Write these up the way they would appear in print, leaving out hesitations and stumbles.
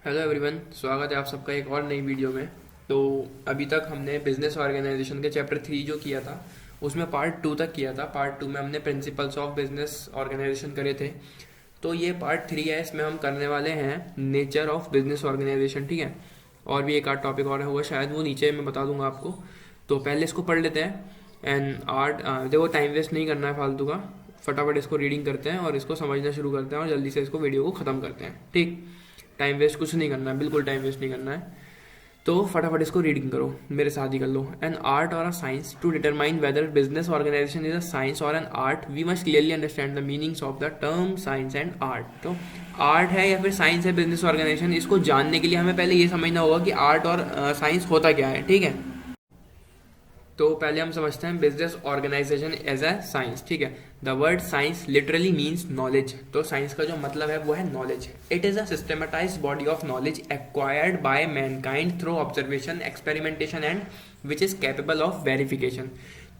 Hello everyone, स्वागत है आप सबका एक और नई वीडियो में। तो अभी तक हमने बिजनेस ऑर्गेनाइजेशन के चैप्टर 3 जो किया था उसमें पार्ट 2 तक किया था। पार्ट 2 में हमने प्रिंसिपल्स ऑफ बिजनेस ऑर्गेनाइजेशन करे थे। तो ये पार्ट 3 है, इसमें हम करने वाले हैं नेचर ऑफ बिजनेस ऑर्गेनाइजेशन। ठीक है, और भी एक आध टॉपिक और होगा, शायद वो नीचे मैं बता दूंगा आपको। तो पहले इसको पढ़ लेते हैं। एंड आर्ट, देखो टाइम वेस्ट नहीं करना है फालतू का, फटाफट इसको रीडिंग करते हैं और इसको समझना शुरू करते हैं और जल्दी से इसको वीडियो को ख़त्म करते हैं। ठीक, टाइम वेस्ट कुछ नहीं करना है, बिल्कुल टाइम वेस्ट नहीं करना है। तो फटाफट इसको रीडिंग करो, मेरे साथ ही कर लो। एन आर्ट और a science to determine whether business organisation is a science और an art, we must clearly understand the meanings of the term science and art. तो आर्ट है या फिर साइंस है बिजनेस ऑर्गेनाइजेशन, इसको जानने के लिए हमें पहले ये समझना होगा कि आर्ट और साइंस होता क्या है। ठीक है, तो पहले हम समझते हैं business organisation as a science. ठीक है, the word science literally means knowledge. तो साइंस का जो मतलब है वो है knowledge. It is a systematised body of knowledge acquired by mankind through observation, experimentation and which is capable of verification.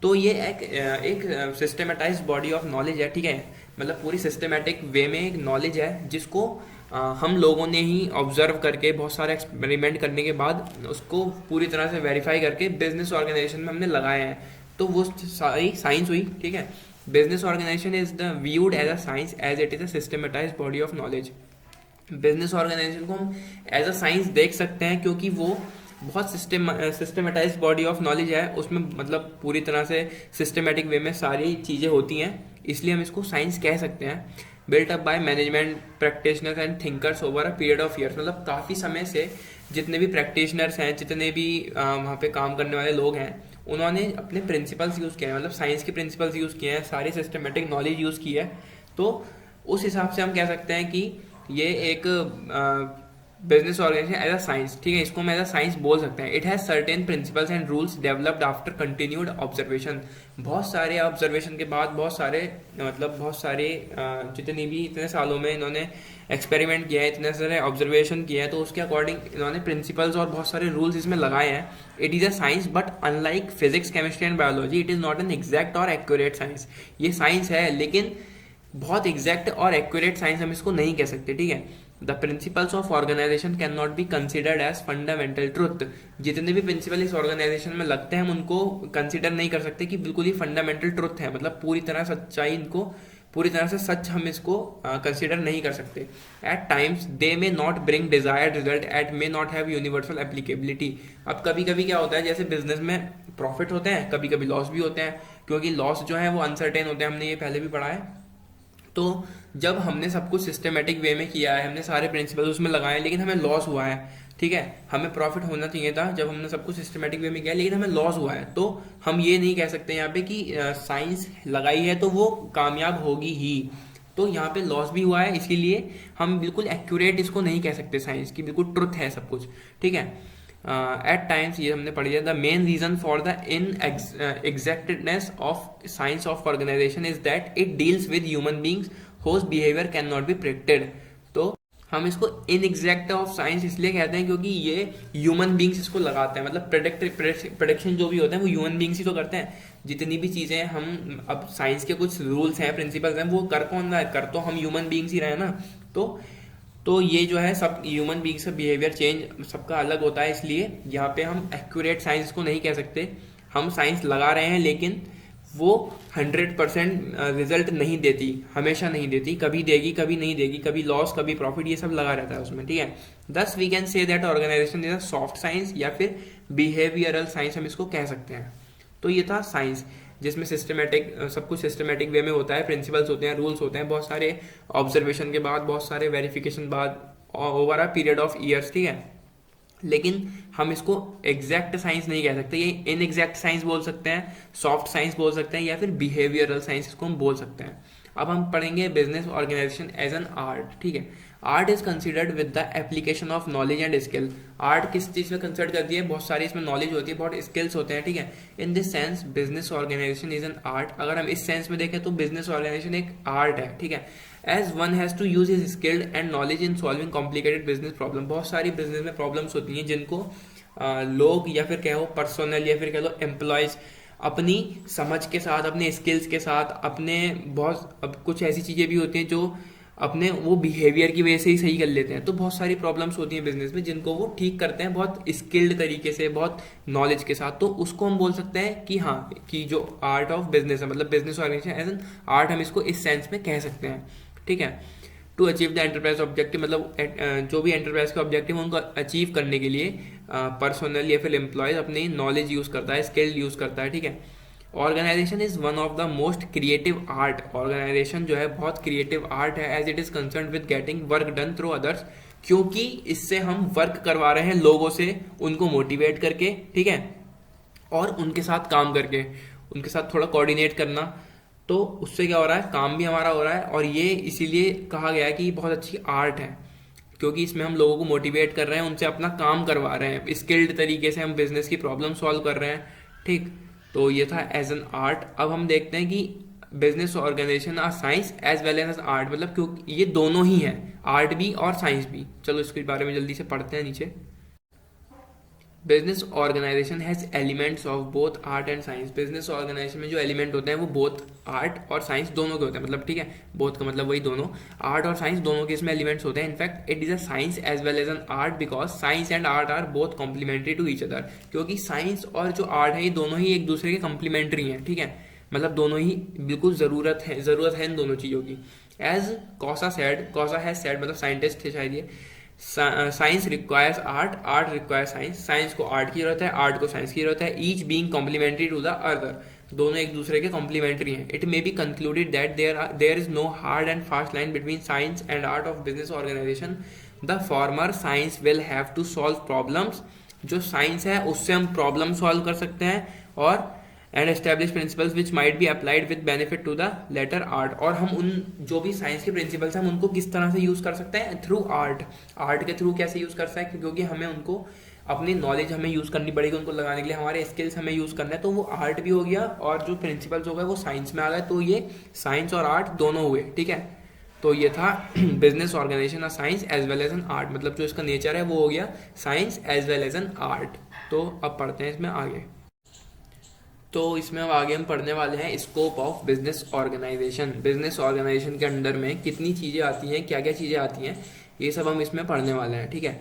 तो ये एक सिस्टमेटाइज्ड बॉडी ऑफ नॉलेज है। ठीक है, मतलब पूरी सिस्टमेटिक वे में एक नॉलेज है जिसको हम लोगों ने ही ऑब्जर्व करके बहुत सारे एक्सपेरिमेंट करने के बाद उसको पूरी तरह से वेरीफाई करके बिजनेस ऑर्गेनाइजेशन में हमने लगाया है। तो वो सारी साइंस हुई। ठीक है, business organisation is the viewed as a science as it is a systematised body of knowledge. Business organisation को हम एज अ साइंस देख सकते हैं क्योंकि वो बहुत सिस्टमेटाइज्ड बॉडी ऑफ नॉलेज है। उसमें मतलब पूरी तरह से सिस्टमेटिक वे में सारी चीज़ें होती हैं, इसलिए हम इसको साइंस कह सकते हैं। Built up by management practitioners and thinkers over a period of years, मतलब काफ़ी समय से जितने भी प्रैक्टिशनर्स हैं, जितने भी वहाँ पे काम करने वाले लोग हैं, उन्होंने अपने प्रिंसिपल्स यूज़ किए हैं, मतलब साइंस के प्रिंसिपल्स यूज़ किए हैं, सारी सिस्टमेटिक नॉलेज यूज़ की है। तो उस हिसाब से हम कह सकते हैं कि ये एक business organisation as a science. ठीक है, इसको हम एज अ साइंस बोल सकते हैं। It has certain principles and rules developed after continued observation. बहुत सारे ऑब्जर्वेशन के बाद बहुत सारे जितनी भी इतने सालों में इन्होंने एक्सपेरिमेंट किया है, इतने सारे ऑब्जर्वेशन किया है, तो उसके अकॉर्डिंग इन्होंने प्रिंसिपल्स और बहुत सारे रूल्स इसमें लगाए हैं। It is a science but unlike physics, chemistry and biology it is not an exact और एक्यूरेट साइंस। ये साइंस है लेकिन बहुत एग्जैक्ट और एक्यूरेट साइंस हम इसको नहीं कह सकते। ठीक है, the principles of organisation can not be considered as fundamental truth. जितने भी प्रिंसिपल इस ऑर्गेनाइजेशन में लगते हैं हम उनको कंसिडर नहीं कर सकते कि बिल्कुल ही फंडामेंटल ट्रुथ है, मतलब पूरी तरह सच्चाई, इनको पूरी तरह से सच हम इसको कंसिडर नहीं कर सकते। At times they may not bring desired result at may not have universal applicability. अब कभी कभी क्या होता है, जैसे बिजनेस में प्रॉफिट होते हैं, कभी कभी लॉस भी होते हैं, क्योंकि लॉस जो है वो अनसर्टेन होते हैं, हमने ये पहले भी पढ़ा है। तो जब हमने सब कुछ सिस्टमेटिक वे में किया है, हमने सारे प्रिंसिपल उसमें लगाए, लेकिन हमें लॉस हुआ है। ठीक है, हमें प्रॉफिट होना चाहिए था जब हमने सब कुछ सिस्टमेटिक वे में किया, लेकिन हमें लॉस हुआ है, तो हम ये नहीं कह सकते यहाँ पे कि साइंस लगाई है तो वो कामयाब होगी ही। तो यहाँ पे लॉस भी हुआ है, इसीलिए हम बिल्कुल एक्यूरेट इसको नहीं कह सकते साइंस की, बिल्कुल ट्रुथ है सब कुछ। ठीक है, एट टाइम्स ये हमने पढ़ लिया। The main reason for the inexactness of science of organisation is that it deals with human beings whose behaviour can not be predicted. तो हम इसको इन एग्जैक्ट ऑफ साइंस इसलिए कहते हैं क्योंकि ये ह्यूमन बींग्स इसको लगाते हैं, मतलब प्रोडक्शन जो भी होता है वो ह्यूमन बींग्स ही तो करते हैं। जितनी भी चीज़ें हम, अब साइंस के कुछ रूल्स हैं, प्रिंसिपल्स हैं, वो कर कौन रहा है, कर तो हम ह्यूमन बींग्स ही रहे हैं ना। तो ये जो है सब ह्यूमन बींग्स का बिहेवियर चेंज सबका अलग होता है, इसलिए यहाँ पे हम एक्यूरेट साइंस को नहीं कह सकते। हम साइंस लगा रहे हैं लेकिन वो 100% रिजल्ट नहीं देती, हमेशा नहीं देती, कभी देगी कभी नहीं देगी, कभी लॉस कभी प्रॉफिट, ये सब लगा रहता है उसमें। ठीक है, thus we can say that organisation is a soft science या फिर बिहेवियरल साइंस हम इसको कह सकते हैं। तो ये था साइंस, जिसमें सिस्टमेटिक सब कुछ सिस्टमेटिक वे में होता है, प्रिंसिपल्स होते हैं, रूल्स होते हैं, बहुत सारे ऑब्जर्वेशन के बाद, बहुत सारे वेरिफिकेशन बाद, over a period of years. ठीक है, लेकिन हम इसको एग्जैक्ट साइंस नहीं कह सकते, ये इन एग्जैक्ट साइंस बोल सकते हैं, सॉफ्ट साइंस बोल सकते हैं, या फिर बिहेवियरल साइंस इसको हम बोल सकते हैं। अब हम पढ़ेंगे business organisation as an art. ठीक है, art is considered with the application of knowledge and skill. Art किस चीज़ में कंसिडर करती है, बहुत सारी इसमें नॉलेज होती है, बहुत स्किल्स होते हैं। ठीक है, in this sense business organisation is an art. अगर हम इस सेंस में देखें तो बिजनेस ऑर्गेनाइजेशन एक आर्ट है। ठीक है, as one has to use his skilled and knowledge in solving complicated business problem. बहुत सारी बिजनेस में प्रॉब्लम्स होती हैं जिनको लोग या फिर कहो पर्सनल या फिर कह लो एम्प्लॉयज अपनी समझ के साथ, अपने स्किल्स के साथ, अपने बहुत अब कुछ ऐसी चीज़ें भी होती हैं जो अपने वो बिहेवियर की वजह से ही सही कर लेते हैं। तो बहुत सारी प्रॉब्लम्स होती हैं बिजनेस में जिनको वो ठीक करते हैं बहुत स्किल्ड तरीके से, बहुत नॉलेज के साथ। तो उसको हम बोल सकते हैं कि हाँ, कि जो आर्ट ऑफ बिजनेस है, मतलब business organisation as an art, हम इसको इस सेंस में कह सकते हैं। ठीक है। To achieve the enterprise objective, मतलब जो भी एंटरप्राइज के ऑब्जेक्टिव उनको अचीव करने के लिए पर्सनल या फिर एम्प्लॉयज अपनी नॉलेज यूज करता है, स्किल यूज करता है। ठीक है। Organisation is one of the most creative art, organisation जो है बहुत क्रिएटिव आर्ट है, as it is concern with getting work done through others, क्योंकि इससे हम वर्क करवा रहे हैं लोगों से, उनको मोटिवेट करके, ठीक है, और उनके साथ काम करके, उनके साथ थोड़ा कोऑर्डिनेट करना। तो उससे क्या हो रहा है, काम भी हमारा हो रहा है, और ये इसीलिए कहा गया है कि बहुत अच्छी आर्ट है, क्योंकि इसमें हम लोगों को मोटिवेट कर रहे हैं, उनसे अपना काम करवा रहे हैं, स्किल्ड तरीके से हम बिजनेस की प्रॉब्लम सॉल्व कर रहे हैं। ठीक। तो ये था एज एन आर्ट। अब हम देखते हैं कि business organisation are science as well as art, मतलब क्योंकि ये दोनों ही है, आर्ट भी और साइंस भी। चलो इसके बारे में जल्दी से पढ़ते हैं नीचे। Business organisation has elements of both art and science, business organisation में जो एलिमेंट होते हैं वो बोथ आर्ट और साइंस दोनों के होते हैं, मतलब ठीक है, बोथ का मतलब वही दोनों, आर्ट और साइंस दोनों के इसमें एलिमेंट्स होते हैं। In fact it is a science as well as an art because science and art are both complementary to each other, क्योंकि साइंस और जो आर्ट है ये दोनों ही एक दूसरे के कॉम्प्लीमेंट्री हैं। ठीक है, मतलब दोनों ही बिल्कुल जरूरत है इन दोनों चीजों की। एज कॉसा हैज सेड, मतलब साइंटिस्ट थे शायद ये, science requires art, art require science, science को आर्ट की जरूरत है, आर्ट को साइंस की जरूरत है, each being complementary to the other, दोनों एक दूसरे के कॉम्प्लीमेंट्री हैं। It may be concluded that there is no hard and fast line between science and art of business organisation. The former science will have to solve problems, जो science है उससे हम problem solve कर सकते हैं, और and establish principles which might be applied with benefit to the latter art, और हम उन जो भी साइंस के प्रिंसिपल्स हैं हम उनको किस तरह से यूज कर सकते हैं, थ्रू आर्ट, आर्ट के थ्रू कैसे यूज कर सकते हैं, क्योंकि हमें उनको अपनी नॉलेज हमें यूज करनी पड़ेगी उनको लगाने के लिए, हमारे स्किल्स हमें यूज करना है, तो वो आर्ट भी हो गया, और जो प्रिंसिपल्स हो गए वो साइंस में आ गए, तो ये साइंस और आर्ट दोनों हुए। ठीक है, तो ये था business organisation science as well as an art, मतलब जो इसका नेचर है वो हो गया science as well as an art. तो अब पढ़ते हैं इसमें आगे। तो इसमें अब आगे हम पढ़ने वाले हैं scope of business organisation. Business organisation के अंडर में कितनी चीज़ें आती हैं, क्या क्या चीज़ें आती हैं, ये सब हम इसमें पढ़ने वाले हैं। ठीक है।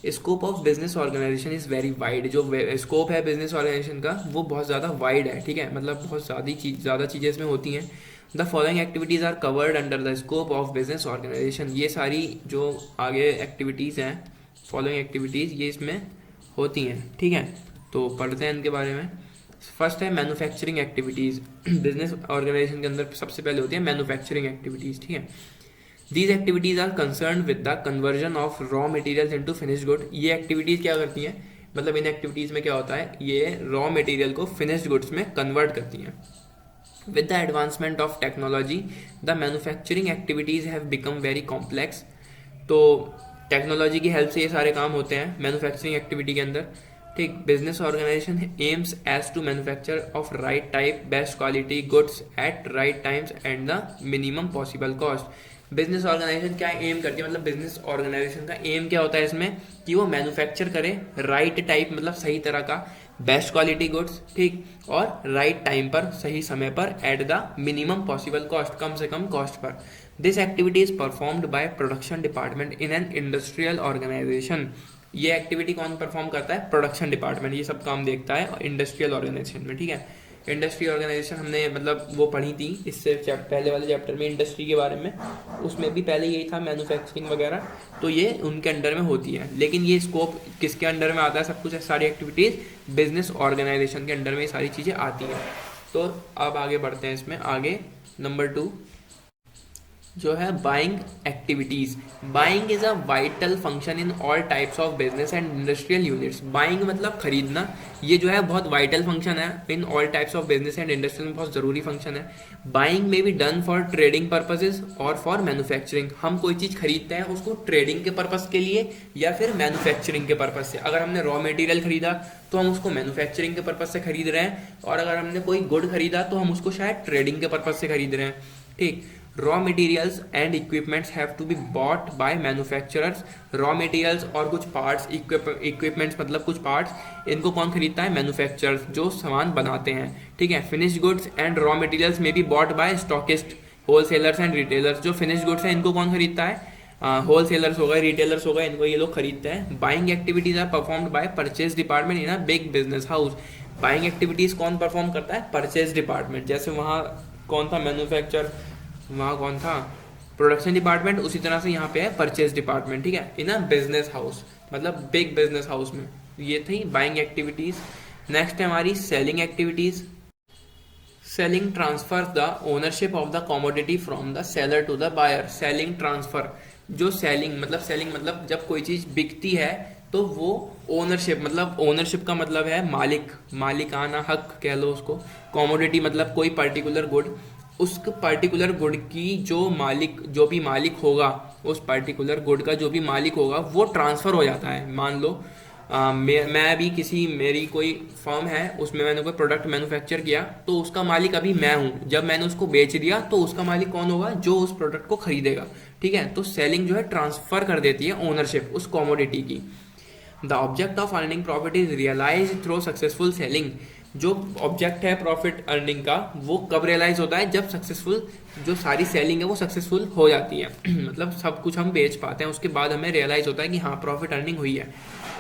Scope of business organisation is very wide, जो स्कोप है बिजनेस ऑर्गेनाइजेशन का वो बहुत ज़्यादा वाइड है। ठीक है, मतलब बहुत ज़्यादा चीज़ें इसमें होती हैं। The following activities are covered under the scope of business organisation, ये सारी जो आगे एक्टिविटीज़ हैं, फॉलोइंग एक्टिविटीज़, ये इसमें होती हैं। ठीक है, तो पढ़ते हैं इनके बारे में। फर्स्ट है मैन्युफैक्चरिंग एक्टिविटीज़। बिजनेस ऑर्गेनाइजेशन के अंदर सबसे पहले होती है मैन्युफैक्चरिंग एक्टिविटीज़। ठीक है, these activities are concern with the conversion of raw materials into finished good. ये एक्टिविटीज़ क्या करती हैं, मतलब इन एक्टिविटीज़ में क्या होता है, ये रॉ मटेरियल को फिनिश्ड गुड्स में कन्वर्ट करती हैं। With the advancement of technology the manufacturing activities have become very complex. तो टेक्नोलॉजी की हेल्प से ये सारे काम होते हैं मैन्युफैक्चरिंग एक्टिविटी के अंदर। ठीक, business organisation aims as to manufacture of right type best quality goods at right times and the minimum possible cost. Business organisation क्या एम करती है, मतलब बिजनेस ऑर्गेनाइजेशन का एम क्या होता है इसमें, कि वो मैन्युफैक्चर करे राइट टाइप, मतलब सही तरह का, बेस्ट क्वालिटी गुड्स, ठीक, और राइट टाइम पर, सही समय पर, at the minimum possible cost, कम से कम कॉस्ट पर। This activity is performed by production department in an industrial organisation. ये एक्टिविटी कौन परफॉर्म करता है, प्रोडक्शन डिपार्टमेंट, ये सब काम देखता है इंडस्ट्रियल ऑर्गेनाइजेशन में। ठीक है, इंडस्ट्री ऑर्गेनाइजेशन हमने मतलब वो पढ़ी थी इससे पहले वाले चैप्टर में इंडस्ट्री के बारे में, उसमें भी पहले यही था मैन्युफैक्चरिंग वगैरह, तो ये उनके अंडर में होती है। लेकिन ये स्कोप किसके अंडर में आता है, सब कुछ सारी एक्टिविटीज़ बिजनेस ऑर्गेनाइजेशन के अंडर में ये सारी चीज़ें आती हैं। तो अब आगे बढ़ते हैं इसमें। आगे नंबर 2 जो है buying activities. Buying is a vital function in all types of business and industrial units. Buying मतलब खरीदना, ये जो है बहुत वाइटल फंक्शन है in all types of business and industrial में, बहुत जरूरी फंक्शन है। बाइंग में be done for trading purposes और फॉर मैन्युफैक्चरिंग। हम कोई चीज खरीदते हैं उसको ट्रेडिंग के पर्पज के लिए या फिर मैन्युफैक्चरिंग के पर्पज से। अगर हमने रॉ मटेरियल खरीदा तो हम उसको मैन्युफैक्चरिंग के पर्पज से खरीद रहे हैं, और अगर हमने कोई गुड खरीदा तो हम उसको शायद ट्रेडिंग के पर्पज से खरीद रहे हैं। ठीक, raw materials and equipments have to be bought by manufacturers. Raw materials और कुछ पार्ट्स, इक्विपमेंट्स मतलब कुछ पार्ट्स, इनको कौन खरीदता है, मैन्युफैक्चरर्स जो सामान बनाते हैं। ठीक है, finished goods and raw materials में be bought by stockist wholesalers and retailers, जो फिनिश गुड्स है इनको कौन खरीदता है? होलसेलर्स हो गए, रिटेलर्स हो गए, इनको ये लोग खरीदते हैं। Buying activities are performed by purchase department in a big business house. Buying activities कौन परफॉर्म करता है? Purchase department. जैसे वहाँ कौन था? मैन्युफैक्चर, वहाँ कौन था? Production department. उसी तरह से यहाँ पे है परचेज डिपार्टमेंट, ठीक है, इन अ बिजनेस हाउस, मतलब बिग बिजनेस हाउस में। ये थी बाइंग एक्टिविटीज। नेक्स्ट है हमारी selling activities. Selling transfer the ownership of the commodity from the seller to the buyer. Selling transfer, जो सेलिंग मतलब जब कोई चीज बिकती है तो वो ओनरशिप, मतलब ओनरशिप का मतलब है मालिक, मालिकाना हक कह लो उसको। कमोडिटी मतलब कोई पर्टिकुलर गुड, उस पर्टिकुलर गुड की जो भी मालिक होगा, उस पर्टिकुलर गुड का जो भी मालिक होगा वो ट्रांसफर हो जाता है। मान लो मैं अभी मेरी कोई फर्म है, उसमें मैंने कोई प्रोडक्ट मैन्युफैक्चर किया, तो उसका मालिक अभी मैं हूँ। जब मैंने उसको बेच दिया तो उसका मालिक कौन होगा? जो उस प्रोडक्ट को खरीदेगा, ठीक है। तो सेलिंग जो है ट्रांसफर कर देती है ओनरशिप उस कमोडिटी की। The object of earning profit is realise through successful selling. जो ऑब्जेक्ट है प्रॉफिट अर्निंग का, वो कब रियलाइज होता है? जब सक्सेसफुल, जो सारी सेलिंग है वो सक्सेसफुल हो जाती है मतलब सब कुछ हम बेच पाते हैं, उसके बाद हमें रियलाइज होता है कि हाँ प्रॉफिट अर्निंग हुई है।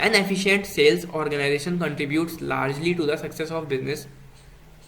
An efficient sales organisation contributes largely to the success of business.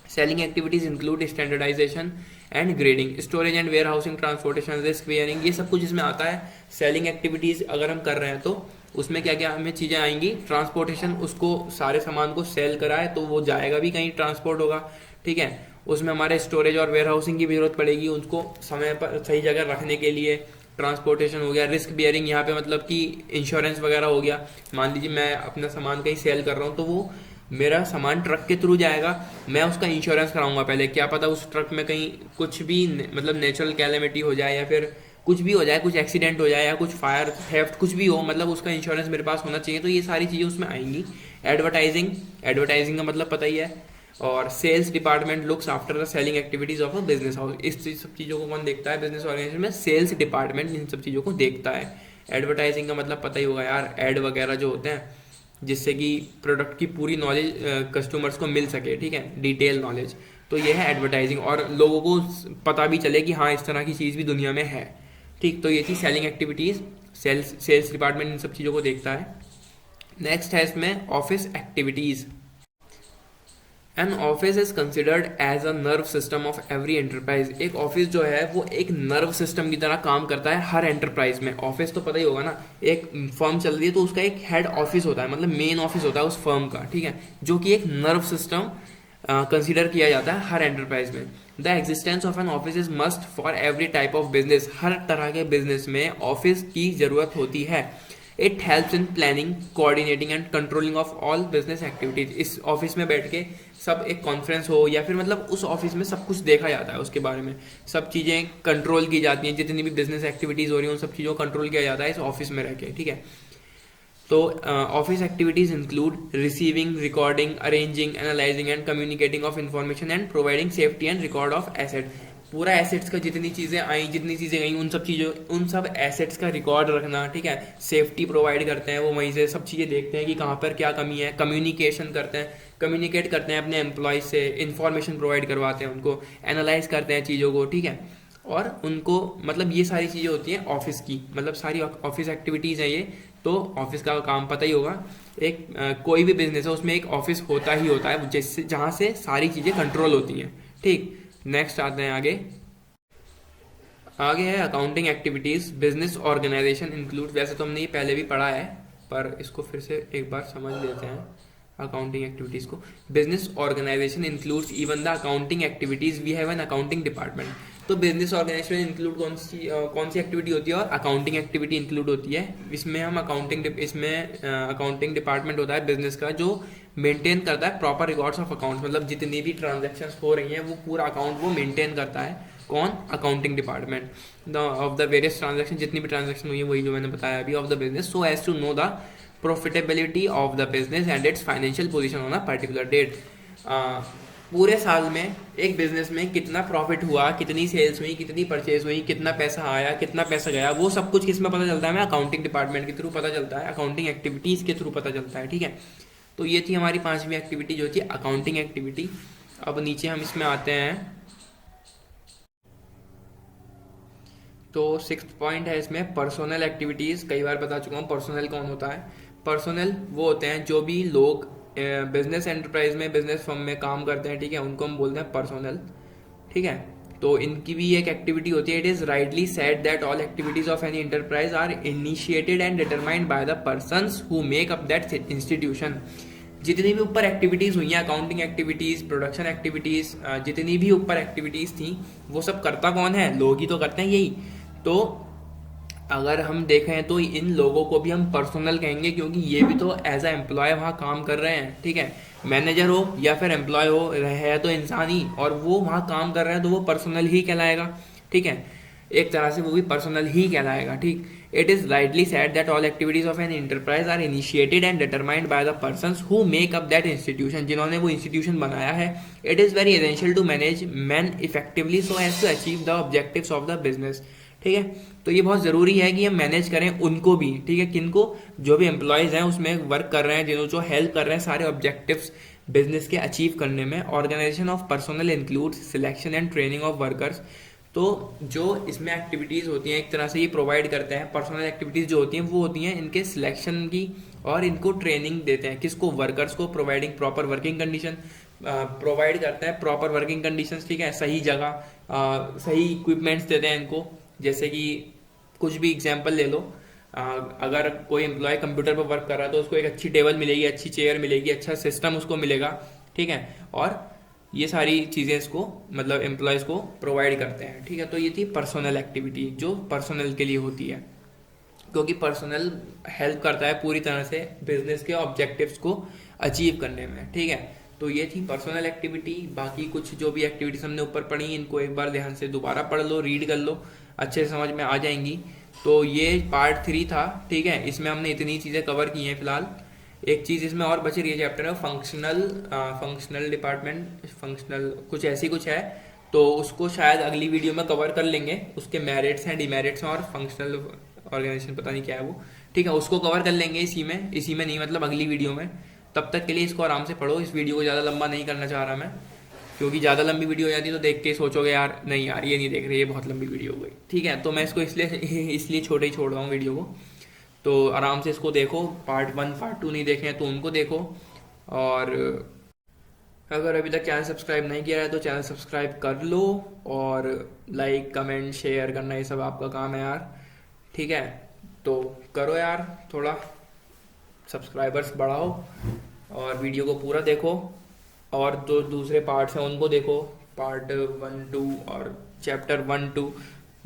Selling activities include standardisation and grading, storage and warehousing, transportation, risk bearing, ये सब कुछ इसमें आता है। सेलिंग एक्टिविटीज अगर हम कर रहे हैं तो उसमें क्या क्या हमें चीज़ें आएंगी? ट्रांसपोर्टेशन, उसको सारे सामान को सेल कराए तो वो जाएगा भी कहीं, ट्रांसपोर्ट होगा, ठीक है। उसमें हमारे स्टोरेज और वेयर हाउसिंग की भी जरूरत पड़ेगी, उसको समय पर सही जगह रखने के लिए। ट्रांसपोर्टेशन हो गया। रिस्क बियरिंग यहाँ पे मतलब कि इंश्योरेंस वगैरह हो गया। मान लीजिए मैं अपना सामान कहीं सेल कर रहा हूँ तो वो मेरा सामान ट्रक के थ्रू जाएगा, मैं उसका इंश्योरेंस कराऊंगा पहले। क्या पता उस ट्रक में कहीं कुछ भी मतलब नेचुरल कैलेमिटी हो जाए या फिर कुछ भी हो जाए, कुछ एक्सीडेंट हो जाए या कुछ फायर थेफ्ट कुछ भी हो, मतलब उसका इंश्योरेंस मेरे पास होना चाहिए। तो ये सारी चीज़ें उसमें आएंगी। एडवर्टाइजिंग, एडवर्टाइजिंग का मतलब पता ही है। और sales department looks after the selling activities of a business house. सब चीज़ों को कौन देखता है बिजनेस ऑर्गेनाइजेशन में? सेल्स डिपार्टमेंट इन सब चीज़ों को देखता है। एडवर्टाइजिंग का मतलब पता ही होगा यार, एड वगैरह जो होते हैं जिससे कि प्रोडक्ट की पूरी नॉलेज कस्टमर्स को मिल सके, ठीक है, डिटेल नॉलेज। तो ये है एडवर्टाइजिंग, और लोगों को पता भी चले कि हाँ इस तरह की चीज़ भी दुनिया में है, ठीक। तो ये थी सेलिंग एक्टिविटीज़। सेल्स डिपार्टमेंट इन सब चीज़ों को देखता है। नेक्स्ट है इसमें office activities. An office is considered as a nerve system of every enterprise. एक ऑफिस जो है वो एक नर्व सिस्टम की तरह काम करता है हर एंटरप्राइज में। ऑफिस तो पता ही होगा ना, एक फर्म चल रही है तो उसका एक हेड ऑफिस होता है, मतलब मेन ऑफिस होता है उस फर्म का, ठीक है, जो कि एक नर्व सिस्टम कंसिडर किया जाता है हर एंटरप्राइज में। The existence of an office is must for every type of business. हर तरह के बिजनेस में ऑफिस की जरूरत होती है। It helps in planning, coordinating and controlling of all business activities. इस ऑफिस में बैठ के सब एक कॉन्फ्रेंस हो या फिर मतलब उस ऑफिस में सब कुछ देखा जाता है, उसके बारे में सब चीज़ें कंट्रोल की जाती हैं। जितनी भी बिजनेस एक्टिविटीज़ हो रही हैं उन सब चीज़ों को कंट्रोल किया जाता है इस ऑफिस में रह के, ठीक है। तो office activities include receiving, recording, arranging, analysing and communicating of information and providing safety and record of asset. पूरा एसेट्स का जितनी चीज़ें आई, जितनी चीज़ें गई, उन सब एसेट्स का रिकॉर्ड रखना, ठीक है। सेफ्टी प्रोवाइड करते हैं वो, वहीं से सब चीज़ें देखते हैं कि कहाँ पर क्या कमी है। कम्युनिकेशन करते हैं, कम्युनिकेट करते हैं अपने एम्प्लॉयज से, इन्फॉर्मेशन प्रोवाइड करवाते हैं उनको, एनालाइज करते हैं चीज़ों को, ठीक है। और उनको मतलब ये सारी चीज़ें होती हैं ऑफिस की, मतलब सारी ऑफिस एक्टिविटीज़ हैं ये। तो ऑफिस का काम पता ही होगा, एक कोई भी बिजनेस है उसमें एक ऑफिस होता ही होता है, जिससे जहाँ से सारी चीज़ें कंट्रोल होती हैं, ठीक। नेक्स्ट आते हैं आगे। आगे है accounting activities. Business organisation include, वैसे तो हमने ये पहले भी पढ़ा है पर इसको फिर से एक बार समझ लेते हैं अकाउंटिंग एक्टिविटीज को। Business organisation includes even the accounting activities, we have an accounting department. तो बिजनेस ऑर्गेनाइजेशन इंक्लूड कौन सी एक्टिविटी होती है? और अकाउंटिंग एक्टिविटी इंक्लूड होती है इसमें। हम अकाउंटिंग डिपार्टमेंट होता है बिजनेस का, जो मेंटेन करता है प्रॉपर रिकॉर्ड्स ऑफ अकाउंट्स, मतलब जितनी भी ट्रांजैक्शंस हो रही हैं वो पूरा अकाउंट वो मेंटेन करता है। कौन? Accounting department. Of the various transaction, जितनी भी ट्रांजैक्शन हुई है वही जो मैंने बताया अभी, of the business, so as to know the profitability of the business and its financial position on a particular date. पूरे साल में एक बिजनेस में कितना प्रॉफिट हुआ, कितनी सेल्स हुई, कितनी परचेज हुई, कितना पैसा आया, कितना पैसा गया, वो सब कुछ किस में पता चलता है? हमें अकाउंटिंग डिपार्टमेंट के थ्रू पता चलता है, अकाउंटिंग एक्टिविटीज़ के थ्रू पता चलता है, ठीक है। तो ये थी हमारी 5वीं एक्टिविटी जो थी अकाउंटिंग एक्टिविटी। अब नीचे हम इसमें आते हैं तो 6th पॉइंट है इसमें पर्सनल एक्टिविटीज़। कई बार बता चुका हूँ पर्सनल कौन होता है। पर्सनल वो होते हैं जो भी लोग बिजनेस एंटरप्राइज में, बिजनेस फर्म में काम करते हैं, ठीक है, उनको हम बोलते हैं पर्सनल, ठीक है। तो इनकी भी एक एक्टिविटी होती है। It is rightly said that all activities of any enterprise are initiated and determined by the persons who make up that institution. जितनी भी ऊपर एक्टिविटीज हुई हैं, अकाउंटिंग एक्टिविटीज, प्रोडक्शन एक्टिविटीज, जितनी भी ऊपर एक्टिविटीज थी, वो सब करता कौन है? लोग ही तो करते हैं यही। तो अगर हम देखें तो इन लोगों को भी हम पर्सनल कहेंगे, क्योंकि ये भी तो एज अ एम्प्लॉय वहाँ काम कर रहे हैं, ठीक है। मैनेजर हो या फिर एम्प्लॉय हो, है तो इंसान ही, और वो वहाँ काम कर रहे हैं तो वो पर्सनल ही कहलाएगा, ठीक है। एक तरह से वो भी पर्सनल ही कहलाएगा, ठीक। It is rightly said that all activities of an enterprise are initiated and determined by the persons who make up that institution, जिन्होंने वो इंस्टीट्यूशन बनाया है। It is very essential to manage man effectively so as to achieve the objectives of the business, ठीक है। तो ये बहुत ज़रूरी है कि हम मैनेज करें उनको भी, ठीक है। किनको? जो भी एम्प्लॉयज़ हैं उसमें वर्क कर रहे हैं, जिन्होंने जो हेल्प कर रहे हैं सारे ऑब्जेक्टिव्स बिजनेस के अचीव करने में। Organisation of personnel includes selection and training of workers. तो जो इसमें एक्टिविटीज़ होती हैं एक तरह से ये प्रोवाइड करते हैं। पर्सनल एक्टिविटीज़ जो होती हैं वो होती हैं इनके सिलेक्शन की, और इनको ट्रेनिंग देते हैं। किसको? वर्कर्स को। Providing proper working condition, provide करते हैं प्रॉपर वर्किंग कंडीशंस, ठीक है, सही जगह, सही इक्विपमेंट्स देते हैं इनको। जैसे कि कुछ भी एग्जांपल ले लो, अगर कोई एम्प्लॉय कंप्यूटर पर वर्क कर रहा है तो उसको एक अच्छी टेबल मिलेगी, अच्छी चेयर मिलेगी, अच्छा सिस्टम उसको मिलेगा, ठीक है। और ये सारी चीज़ें इसको मतलब एम्प्लॉयज़ को प्रोवाइड करते हैं, ठीक है। तो ये थी पर्सनल एक्टिविटी जो पर्सनल के लिए होती है, क्योंकि पर्सनल हेल्प करता है पूरी तरह से बिजनेस के ऑब्जेक्टिव्स को अचीव करने में, ठीक है। तो ये थी पर्सनल एक्टिविटी। बाकी कुछ जो भी एक्टिविटीज हमने ऊपर पढ़ी इनको एक बार ध्यान से दोबारा पढ़ लो, रीड कर लो, अच्छे से समझ में आ जाएंगी। तो ये पार्ट 3 था, ठीक है। इसमें हमने इतनी चीज़ें कवर की हैं फिलहाल। एक चीज़ इसमें और बची रही है चैप्टर में, फंक्शनल डिपार्टमेंट, फंक्शनल कुछ ऐसी कुछ है, तो उसको शायद अगली वीडियो में कवर कर लेंगे। उसके मेरिट्स हैं, डिमेरिट्स हैं, और फंक्शनल ऑर्गेनाइजेशन पता नहीं क्या है वो, ठीक है, उसको कवर कर लेंगे इसी में नहीं मतलब अगली वीडियो में। तब तक के लिए इसको आराम से पढ़ो। इस वीडियो को ज़्यादा लंबा नहीं करना चाह रहा मैं, क्योंकि ज़्यादा लंबी वीडियो हो जाती तो देख के सोचोगे यार नहीं यार ये नहीं देख रहे, ये बहुत लंबी वीडियो हो गई, ठीक है। तो मैं इसको इसलिए छोटे ही छोड़ रहा हूँ वीडियो को। तो आराम से इसको देखो। पार्ट 1 पार्ट 2 नहीं देखे हैं तो उनको देखो। और अगर अभी तक चैनल सब्सक्राइब नहीं किया है तो चैनल सब्सक्राइब कर लो, और लाइक कमेंट शेयर करना ये सब आपका काम है यार, ठीक है। तो करो यार, थोड़ा सब्सक्राइबर्स बढ़ाओ, और वीडियो को पूरा देखो, और जो दूसरे पार्ट्स हैं उनको देखो, पार्ट 1 2 और चैप्टर 1 2।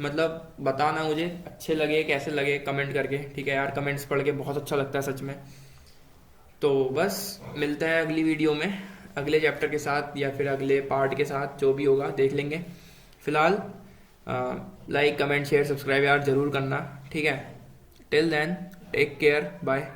मतलब बताना मुझे अच्छे लगे कैसे लगे कमेंट करके, ठीक है यार। कमेंट्स पढ़ के बहुत अच्छा लगता है सच में। तो बस मिलते हैं अगली वीडियो में अगले चैप्टर के साथ, या फिर अगले पार्ट के साथ, जो भी होगा देख लेंगे। फिलहाल लाइक कमेंट शेयर सब्सक्राइब यार ज़रूर करना, ठीक है। Till then take care, bye.